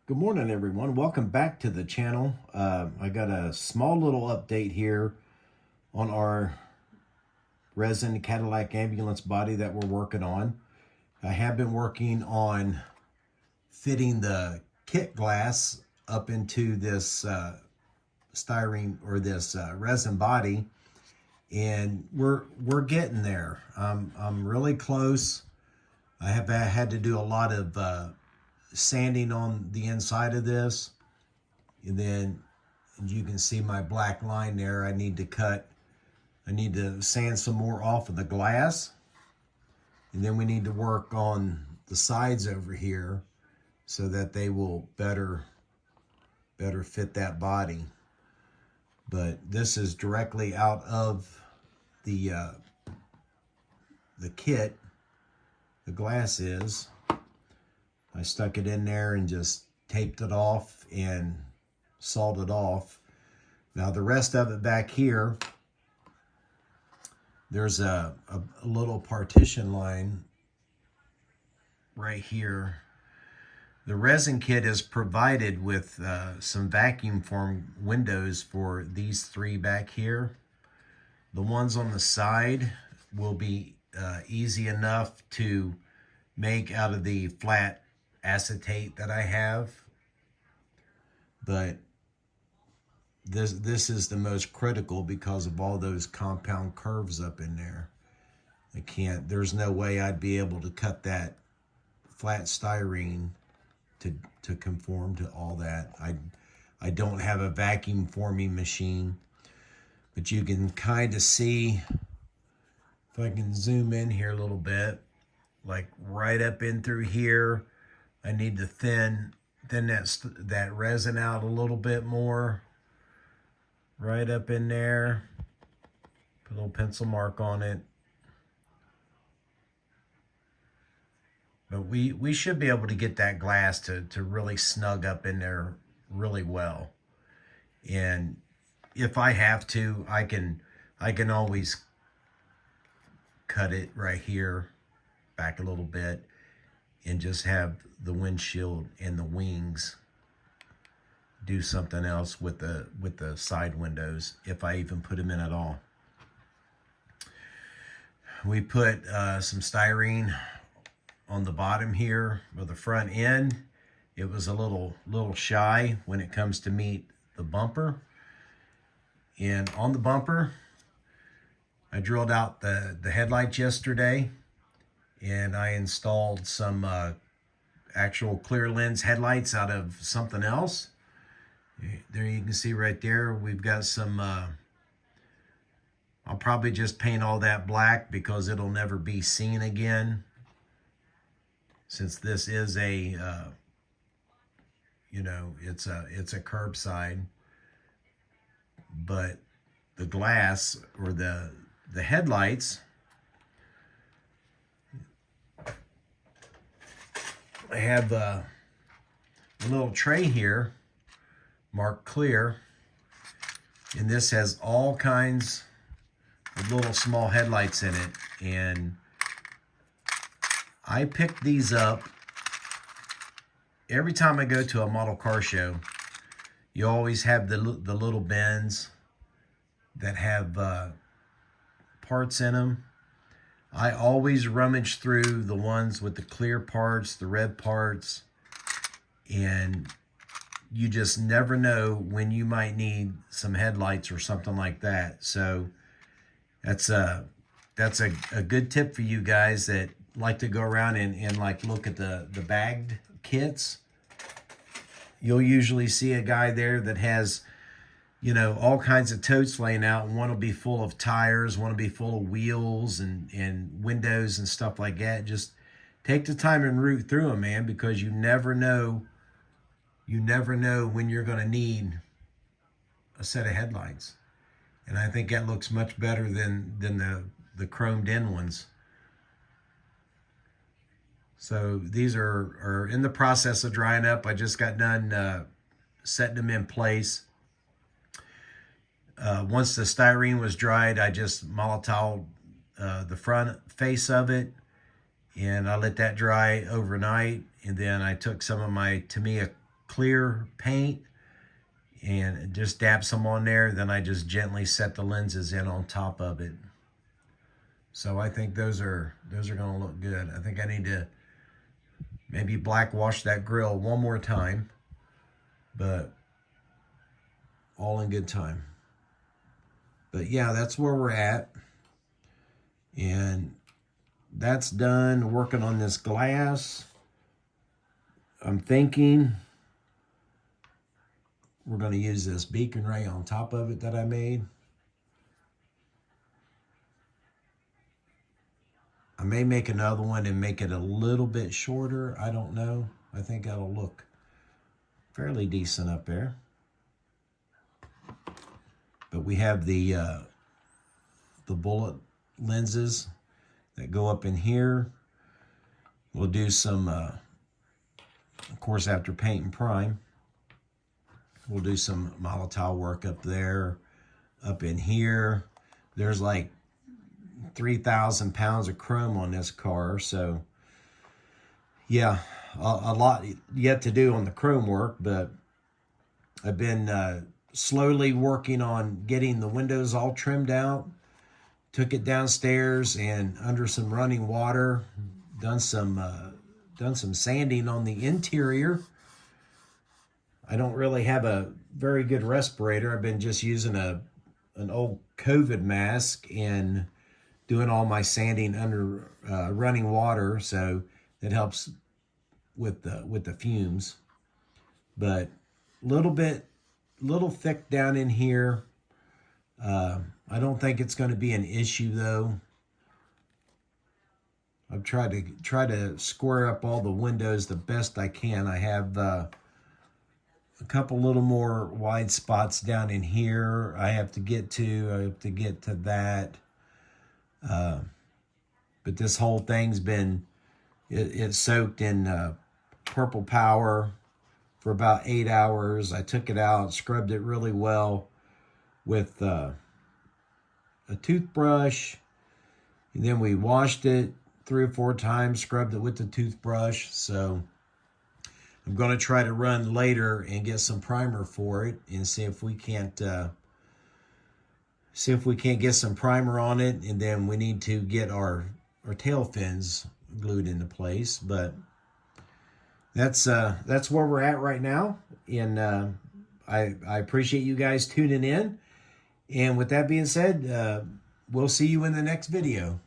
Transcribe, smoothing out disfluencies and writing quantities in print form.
Good morning, everyone. Welcome back to the channel. I got a small little update here on our resin Cadillac ambulance body that we're working on. I have been working on fitting the kit glass up into this styrene or this resin body, and we're getting there. I'm really close. I have had to do a lot of sanding on the inside of this, and then you can see my black line there. I need to sand some more off of the glass, and then we need to work on the sides over here so that they will better fit that body. But this is directly out of the kit. The glass is. I stuck it in there and just taped it off and sawed it off. Now the rest of it back here, there's a little partition line right here. The resin kit is provided with some vacuum form windows for these three back here. The ones on the side will be easy enough to make out of the flat acetate that I have, but this is the most critical because of all those compound curves up in there. There's no way I'd be able to cut that flat styrene to conform to all that. I don't have a vacuum forming machine, but you can kind of see, if I can zoom in here a little bit, like right up in through here. I need to thin that resin out a little bit more. Right up in there. Put a little pencil mark on it. But we should be able to get that glass to really snug up in there really well. And if I have to, I can always cut it right here back a little bit and just have the windshield and the wings do something else with the side windows, if I even put them in at all. We put some styrene on the bottom here of the front end. It was a little shy when it comes to meet the bumper. And on the bumper, I drilled out the headlights yesterday, and I installed some actual clear lens headlights out of something else. There you can see right there, we've got some, I'll probably just paint all that black because it'll never be seen again. Since this is a, it's a curbside, but the glass or the headlights, I have a little tray here marked clear, and this has all kinds of little small headlights in it, and I picked these up every time I go to a model car show. You always have the little bins that have parts in them. I always rummage through the ones with the clear parts, the red parts, and you just never know when you might need some headlights or something like that. So that's a good tip for you guys that like to go around and like look at the bagged kits. You'll usually see a guy there that has, all kinds of totes laying out, and one will be full of tires, one will be full of wheels and windows and stuff like that. Just take the time and root through them, man, because you never know when you're going to need a set of headlights. And I think that looks much better than the chromed in ones. So these are in the process of drying up. I just got done setting them in place. Once the styrene was dried, I just Molotov the front face of it, and I let that dry overnight. And then I took some of my Tamiya clear paint and just dab some on there. Then I just gently set the lenses in on top of it. So I think those are going to look good. I think I need to maybe black wash that grill one more time, but all in good time. But yeah, that's where we're at. And that's done. Working on this glass. I'm thinking we're going to use this beacon ray on top of it that I made. I may make another one and make it a little bit shorter. I don't know. I think that'll look fairly decent up there. But we have the bullet lenses that go up in here. We'll do some, of course, after paint and prime, we'll do some Molotov work up there, up in here. There's like 3,000 pounds of chrome on this car, so yeah, a lot yet to do on the chrome work, but I've been slowly working on getting the windows all trimmed out. Took it downstairs and under some running water, done some sanding on the interior. I don't really have a very good respirator. I've been just using an old COVID mask and doing all my sanding under running water, so it helps with the fumes. But little thick down in here. I don't think it's going to be an issue though. I've tried to square up all the windows the best I can. I have a couple little more wide spots down in here I have to get to that. But this whole thing's been it's soaked in purple power for about 8 hours. I took it out, scrubbed it really well with a toothbrush, and then we washed it 3 or 4 times, scrubbed it with the toothbrush. So I'm going to try to run later and get some primer for it and see if we can't get some primer on it, and then we need to get our tail fins glued into place. But that's where we're at right now, and I appreciate you guys tuning in. And with that being said, we'll see you in the next video.